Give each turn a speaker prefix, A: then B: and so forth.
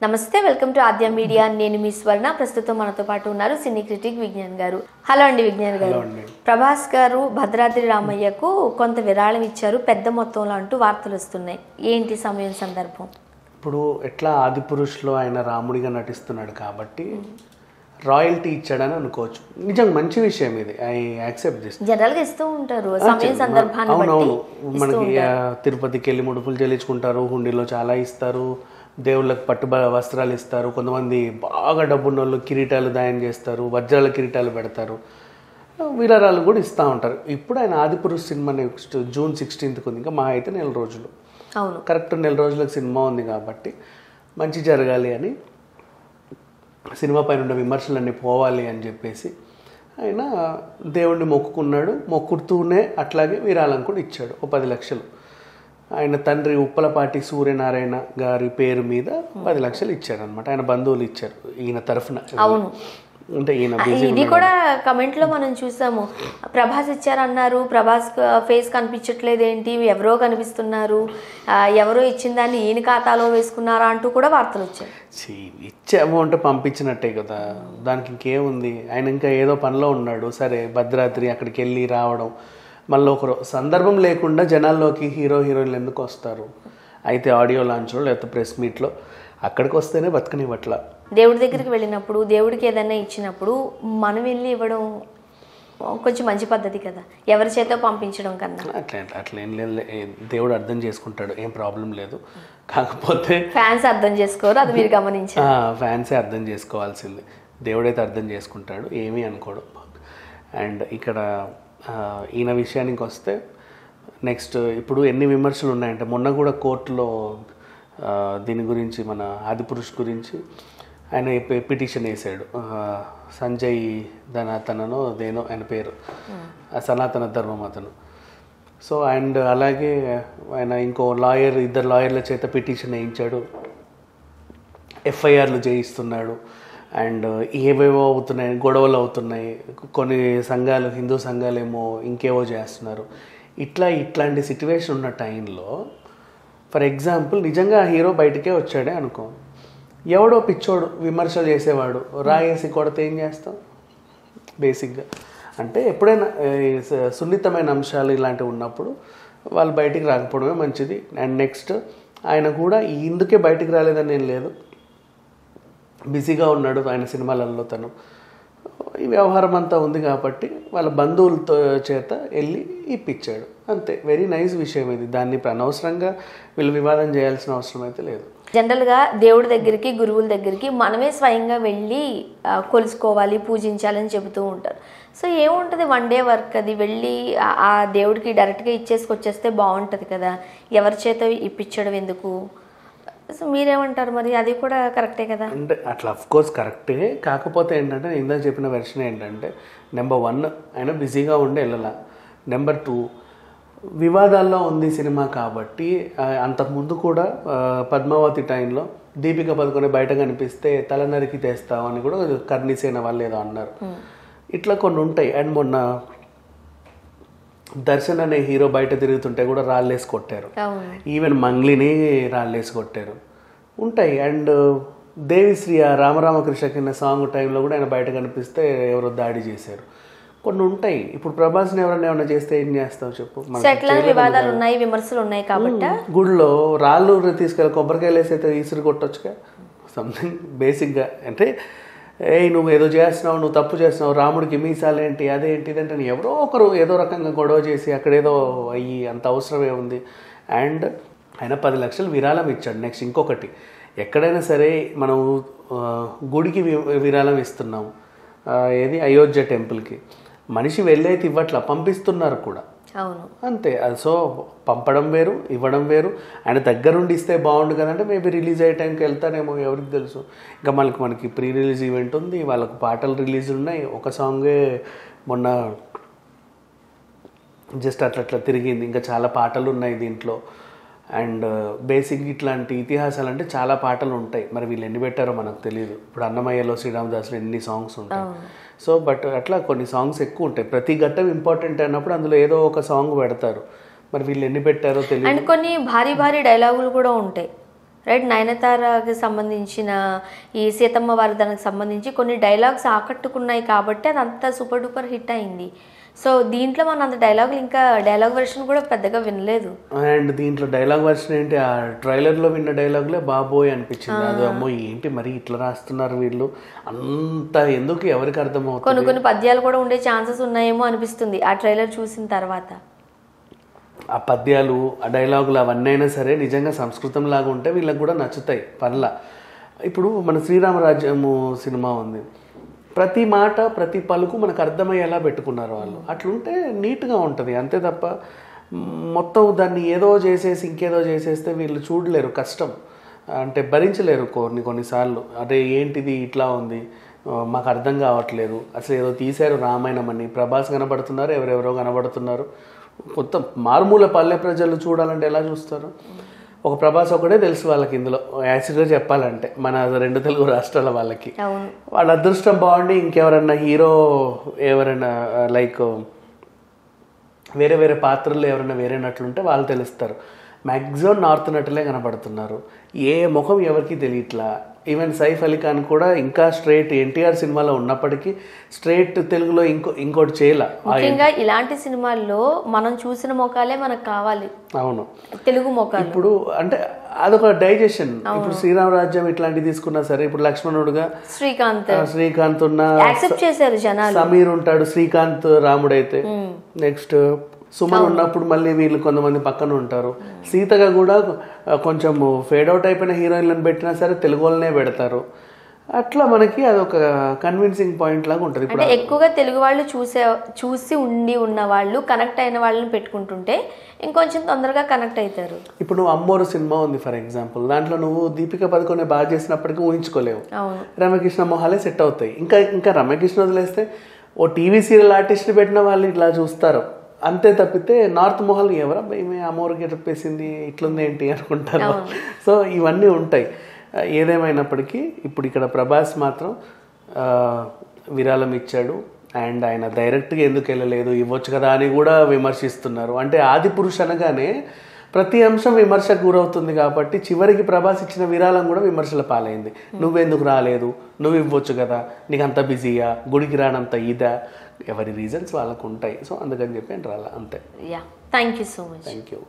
A: నమస్తే, welcome to Aadya media. నేను మీ స్వర్ణ. ప్రస్తుతం మనతో పాటు ఉన్నారు సినీ క్రిటిక్ విజ్ఞాన్ గారు. హలో అండి విజ్ఞాన్ గారు. ప్రభాస్ గారు భద్రాద్రి రామయ్యకు కొంత విరాళం ఇచ్చారు, పెద్ద మొత్తంలో అంటూ వార్తలు వస్తున్నాయి. ఏంటి సమయం సందర్భం?
B: ఇప్పుడు ఎట్లా ఆదిపురుషులో ఆయన రాముడిగా నటిస్తున్నాడు కాబట్టి రాయల్టీ ఇచ్చాడని అనుకోవచ్చు. నిజంగా మంచి విషయం ఇది. I accept this.
A: జనరల్ గా ఇస్తూ ఉంటారు సమయం సందర్భాన్ని బట్టి.
B: అవునవును, మనకి తిరుపతికి వెళ్ళి ముడుపులు చెల్లించుకుంటారు, హుండీలో చాలా ఇస్తారు, దేవుళ్ళకి పట్టు వస్త్రాలు ఇస్తారు, కొంతమంది బాగా డబ్బున్న వాళ్ళు కిరీటాలు దాయం చేస్తారు, వజ్రాల కిరీటాలు పెడతారు, విరాళాలు కూడా ఇస్తూ ఉంటారు. ఇప్పుడు ఆయన Adipurush cinema next June 16th ఉంది, ఇంకా మా అయితే 4 రోజులు.
A: అవును,
B: కరెక్ట్ 4 రోజులకు సినిమా ఉంది కాబట్టి మంచి జరగాలి అని, సినిమా పైన ఉన్న విమర్శలన్నీ పోవాలి అని చెప్పేసి ఆయన దేవుడిని మొక్కుకున్నాడు. మొక్కుతూనే అట్లాగే విరాళం కూడా ఇచ్చాడు, ఓ 10 లక్షలు. ఆయన తండ్రి ఉప్పలపాటి సూర్యనారాయణ గారి పేరు మీద 10 లక్షలు ఇచ్చారు అనమాట. ఆయన బంధువులు ఇచ్చారు ఈయన తరఫున.
A: అవును,
B: అంటే ఈయన
A: ఇది కూడా కమెంట్ లో మనం చూసాము. ప్రభాస్ ఇచ్చారన్నారు, ప్రభాస్ ఫేస్ కనిపించట్లేదు ఏంటి, ఎవరో కనిపిస్తున్నారు, ఎవరో ఇచ్చిన దాన్ని ఈయన ఖాతాలో వేసుకున్నారా అంటూ కూడా వార్తలు వచ్చాయి.
B: ఇచ్చాము అంటే పంపించినట్టే కదా, దానికి ఇంకేముంది. ఆయన ఇంకా ఏదో పనిలో ఉన్నాడు, సరే భద్రాద్రి అక్కడికి వెళ్ళి రావడం, మళ్ళీ ఒకరు సందర్భం లేకుండా జనాల్లోకి హీరో హీరోయిన్లు ఎందుకు వస్తారు? అయితే ఆడియో లాంచ్లో లేకపోతే ప్రెస్ మీట్లో అక్కడికి వస్తేనే బతకనివ్వట్ల.
A: దేవుడి దగ్గరికి వెళ్ళినప్పుడు, దేవుడికి ఏదైనా ఇచ్చినప్పుడు మనం వెళ్ళి ఇవ్వడం కొంచెం మంచి పద్ధతి కదా, ఎవరి చేతో పంపించడం కన్నా.
B: అట్లా ఏం లేదు, దేవుడు అర్థం చేసుకుంటాడు, ఏం ప్రాబ్లం లేదు. కాకపోతే
A: ఫ్యాన్స్ అర్థం చేసుకోరు, అది మీరు గమనించారు.
B: ఫ్యాన్సే అర్థం చేసుకోవాల్సింది, దేవుడైతే అర్థం చేసుకుంటాడు, ఏమీ అనుకోడు. అండ్ ఇక్కడ ఈయన విషయానికి వస్తే నెక్స్ట్ ఇప్పుడు ఎన్ని విమర్శలు ఉన్నాయంటే, మొన్న కూడా కోర్టులో దీని గురించి, మన ఆదిపురుష్ గురించి ఆయన పిటిషన్ వేసాడు. సంజయ్ అతనో దేనో ఆయన పేరు, సనాతన ధర్మం అతను. సో అండ్ అలాగే ఆయన ఇంకో ఇద్దరు లాయర్ల చేత పిటిషన్ వేయించాడు, ఎఫ్ఐఆర్లు చేయిస్తున్నాడు. అండ్ ఏవేవో అవుతున్నాయి, గొడవలు అవుతున్నాయి, కొన్ని సంఘాలు, హిందూ సంఘాలు ఏమో ఇంకేవో చేస్తున్నారు. ఇట్లాంటి సిచ్యువేషన్ ఉన్న టైంలో ఫర్ ఎగ్జాంపుల్ నిజంగా ఆ హీరో బయటకే వచ్చాడే అనుకో, ఎవడో పిచ్చోడు విమర్శలు చేసేవాడు రాయేసి కొడితే ఏం చేస్తాం? బేసిక్గా అంటే ఎప్పుడైనా సున్నితమైన అంశాలు ఇలాంటివి ఉన్నప్పుడు వాళ్ళు బయటికి రాకపోవడమే మంచిది. అండ్ నెక్స్ట్ ఆయన కూడా ఇందుకే బయటికి రాలేదని ఏం లేదు, బిజీగా ఉన్నాడు ఆయన సినిమాలలో. తను ఈ వ్యవహారం అంతా ఉంది కాబట్టి వాళ్ళ బంధువులతో చేత వెళ్ళి ఇప్పించాడు, అంతే. వెరీ నైస్ విషయం ఇది. దాన్ని అనవసరంగా వీళ్ళు వివాదం చేయాల్సిన అవసరం అయితే లేదు.
A: జనరల్గా దేవుడి దగ్గరికి, గురువుల దగ్గరికి మనమే స్వయంగా వెళ్ళి కొలుసుకోవాలి, పూజించాలని చెబుతూ ఉంటారు. సో ఏముంటుంది, 1 day వర్క్ అది, వెళ్ళి ఆ దేవుడికి డైరెక్ట్గా ఇచ్చేసుకొచ్చేస్తే బాగుంటుంది కదా, ఎవరి చేత ఇప్పించడం ఎందుకు? సో మీరేమంటారు మరి? అది కూడా కరెక్టే కదా?
B: అంటే అట్లా అఫ్కోర్స్ కరెక్టే. కాకపోతే ఏంటంటే నేను ఇందాక చెప్పిన వెర్షన్ ఏంటంటే, నెంబర్ 1 ఆయన బిజీగా ఉండి వెళ్ళాల, నెంబర్ 2 వివాదాల్లో ఉంది సినిమా కాబట్టి. అంతకుముందు కూడా పద్మావతి టైంలో దీపిక పదుకొని బయట కనిపిస్తే తల నరికి తెస్తామని కూడా కర్ణిసేన వాళ్ళు ఏదో అన్నారు. ఇట్లా కొన్ని ఉంటాయి. అండ్ మొన్న దర్శన్ అనే హీరో బయట తిరుగుతుంటే కూడా రాళ్ళేసి కొట్టారు, ఈవెన్ మంగ్లీని రాళ్ళేసి కొట్టారు, ఉంటాయి. అండ్ దేవిశ్రీ రామరామకృష్ణ కింద సాంగ్ టైంలో కూడా ఆయన బయట కనిపిస్తే ఎవరో దాడి చేశారు, కొన్ని ఉంటాయి. ఇప్పుడు ప్రభాస్ని ఎవరైనా ఏమైనా చేస్తే ఏం చేస్తావు చెప్పు?
A: వివాదాలు ఉన్నాయి, విమర్శలు ఉన్నాయి కాబట్టి
B: గుడిలో రాళ్ళు తీసుకెళ్ళి కొబ్బరికాయలు వేసి అయితే ఈసురు కొట్టొచ్చుగా, సంథింగ్ బేసిక్గా. అంటే నువ్వు ఏదో చేస్తున్నావు, నువ్వు తప్పు చేస్తున్నావు, రాముడికి మీసాలేంటి, అదేంటి, ఇదంటే ఎవరో ఒకరు ఏదో రకంగా గొడవ చేసి అక్కడేదో అయ్యి అంత అవసరమే ఉంది. అండ్ ఆయన 10 లక్షలు విరాళం ఇచ్చాడు. నెక్స్ట్ ఇంకొకటి, ఎక్కడైనా సరే మనం గుడికి విరాళం ఇస్తున్నాము, ఏది అయోధ్య టెంపుల్కి, మనిషి వెళ్ళైతే ఇవ్వట్లా, పంపిస్తున్నారు కూడా.
A: అవును,
B: అంతే. సో పంపడం వేరు, ఇవ్వడం వేరు. ఆయన దగ్గరుండి ఇస్తే బాగుండు కదంటే మేబీ రిలీజ్ అయ్యే టైంకి వెళ్తానేమో, ఎవరికి తెలుసు. ఇంకా మనకి ప్రీ రిలీజ్ ఈవెంట్ ఉంది, వాళ్ళకు పాటలు రిలీజ్ ఉన్నాయి. ఒక సాంగే మొన్న జస్ట్ అట్లా తిరిగింది, ఇంకా చాలా పాటలు ఉన్నాయి దీంట్లో. అండ్ బేసిక్ ఇట్లాంటి ఇతిహాసాలు అంటే చాలా పాటలు ఉంటాయి, మరి వీళ్ళు ఎన్ని పెట్టారో మనకు తెలియదు. ఇప్పుడు అన్నమయ్యలో, శ్రీరామదాసులో ఎన్ని సాంగ్స్ ఉంటాయి. సో బట్ అట్లా కొన్ని సాంగ్స్ ఎక్కువ ఉంటాయి, ప్రతి ఘట్టం ఇంపార్టెంట్ అన్నప్పుడు అందులో ఏదో ఒక సాంగ్ పెడతారు. మరి వీళ్ళు ఎన్ని పెట్టారో తెలియదు.
A: అండ్ కొన్ని భారీ భారీ డైలాగులు కూడా ఉంటాయి. రైట్. నయనతారకి సంబంధించిన ఈ సీతమ్మ వారిదానికి సంబంధించి కొన్ని డైలాగ్స్ ఆకట్టుకున్నాయి కాబట్టి అది అంత సూపర్ డూపర్ హిట్ అయింది. సో దీంట్లో మనం అంత డైలాగులు ఇంకా డైలాగ్ వెర్షన్ కూడా పెద్దగా వినలేదు.
B: అండ్ దీంట్లో డైలాగ్ వర్షన్ ఏంటి, ఆ ట్రైలర్లో విన్న డైలాగులే బాబోయ్ అనిపించింది. అది అమ్మో ఏంటి మరి ఇట్లా రాస్తున్నారు వీళ్ళు, అంత ఎందుకు ఎవరికి అర్థమవుతుంది.
A: కొన్ని పద్యాలు కూడా ఉండే ఛాన్సెస్ ఉన్నాయేమో అనిపిస్తుంది ఆ ట్రైలర్ చూసిన తర్వాత.
B: ఆ పద్యాలు, ఆ డైలాగులు అవన్నీ అయినా సరే నిజంగా సంస్కృతం లాగా ఉంటే వీళ్ళకి కూడా నచ్చుతాయి పర్లా. ఇప్పుడు మన శ్రీరామరాజ్యము సినిమా ఉంది, ప్రతి మాట ప్రతి పలుకు మనకు అర్థమయ్యేలా పెట్టుకున్నారు వాళ్ళు. అట్లుంటే నీట్గా ఉంటుంది అంతే తప్ప మొత్తం దాన్ని ఏదో చేసేసి ఇంకేదో చేసేస్తే వీళ్ళు చూడలేరు, కష్టం అంటే భరించలేరు కొన్నిసార్లు. అదే ఏంటిది ఇట్లా ఉంది మాకు అర్థం కావట్లేదు, అసలు ఏదో తీశారు రామాయణం అని, ప్రభాస్ కనబడుతున్నారు, ఎవరెవరో కనబడుతున్నారు. కొత్త మారుమూల పల్లె ప్రజలు చూడాలంటే ఎలా చూస్తారు? ఒక ప్రభాస్ ఒకటే తెలుసు వాళ్ళకి ఇందులో, యాక్చువల్గా చెప్పాలంటే మన 2 తెలుగు రాష్ట్రాల వాళ్ళకి. వాళ్ళ అదృష్టం బాగుండి ఇంకెవరన్నా హీరో ఎవరైనా లైక్ వేరే వేరే పాత్రలు ఎవరైనా వేరే నటులుంటే వాళ్ళు తెలుస్తారు. మ్యాక్సిమం నార్త్ నటులే కనబడుతున్నారు, ఏ ముఖం ఎవరికి తెలియట్లా. ఈవెన్ సైఫ్ అలీ ఖాన్ కూడా ఇంకా స్ట్రైట్ ఎన్టీఆర్ సినిమాలో ఉన్నప్పటికీ స్ట్రైట్ తెలుగులో ఇంకోటి చేయలే.
A: ముఖ్యంగా ఇలాంటి సినిమాల్లో మనం చూసిన ముఖాలే మనకు కావాలి.
B: అవును,
A: తెలుగు ముఖాలు.
B: ఇప్పుడు అంటే అదొక డైజెషన్. ఇప్పుడు శ్రీరామరాజ్యం ఇట్లాంటివి తీసుకున్నా సరే, ఇప్పుడు లక్ష్మణుడుగా శ్రీకాంత్ ఉన్న
A: యాక్సెప్ట్ చేశారు జనాలు.
B: సమీర్ ఉంటాడు, శ్రీకాంత్ రాముడైతే. నెక్స్ట్ సుమన్ ఉన్నప్పుడు మళ్ళీ వీళ్ళు కొంతమంది పక్కన ఉంటారు. సీతగా కూడా కొంచెం ఫేడ్ అవుట్ అయిపోయిన హీరోయిన్లను పెట్టినా సరే తెలుగు వాళ్ళనే పెడతారు. అట్లా మనకి అదొక కన్విన్సింగ్ పాయింట్ లాగా ఉంటుంది.
A: ఇప్పుడు ఎక్కువగా తెలుగు వాళ్ళు చూసి ఉన్న వాళ్ళు కనెక్ట్ అయిన వాళ్ళని పెట్టుకుంటుంటే ఇంకొంచెం తొందరగా కనెక్ట్ అవుతారు.
B: ఇప్పుడు నువ్వు అమ్మోరు సినిమా ఉంది ఫర్ ఎగ్జాంపుల్, దాంట్లో నువ్వు దీపిక పదుకొనే బాగా చేసినప్పటికీ ఊహించుకోలేవు. రమ్యకృష్ణ మొహాలే సెట్ అవుతాయి. ఇంకా రమ్యకృష్ణ వదిలేస్తే ఓ టీవీ సీరియల్ ఆర్టిస్ట్ని పెట్టిన వాళ్ళు ఇట్లా చూస్తారు అంతే తప్పితే నార్త్ మొహాలు ఎవరా ఈమె అమ్మోరికి చెప్పేసింది ఇట్లుంది ఏంటి అనుకుంటారు. సో ఇవన్నీ ఉంటాయి. ఏదేమైనప్పటికీ ఇప్పుడు ఇక్కడ ప్రభాస్ మాత్రం విరాళం ఇచ్చాడు అండ్ ఆయన డైరెక్ట్గా ఎందుకు వెళ్ళలేదు, ఇవ్వచ్చు కదా అని కూడా విమర్శిస్తున్నారు. అంటే ఆది పురుష్ అనగానే ప్రతి అంశం విమర్శకు గురవుతుంది కాబట్టి చివరికి ప్రభాస్ ఇచ్చిన విరాళం కూడా విమర్శల పాలైంది. నువ్వెందుకు రాలేదు, నువ్వు ఇవ్వచ్చు కదా, నీకు అంత బిజీయా, గుడికి రానంత ఇదా, ఎవరి రీజన్స్ వాళ్ళకు ఉంటాయి. సో అందుకని చెప్పి రాలా అంతే.
A: Thank you so much.
B: Thank you.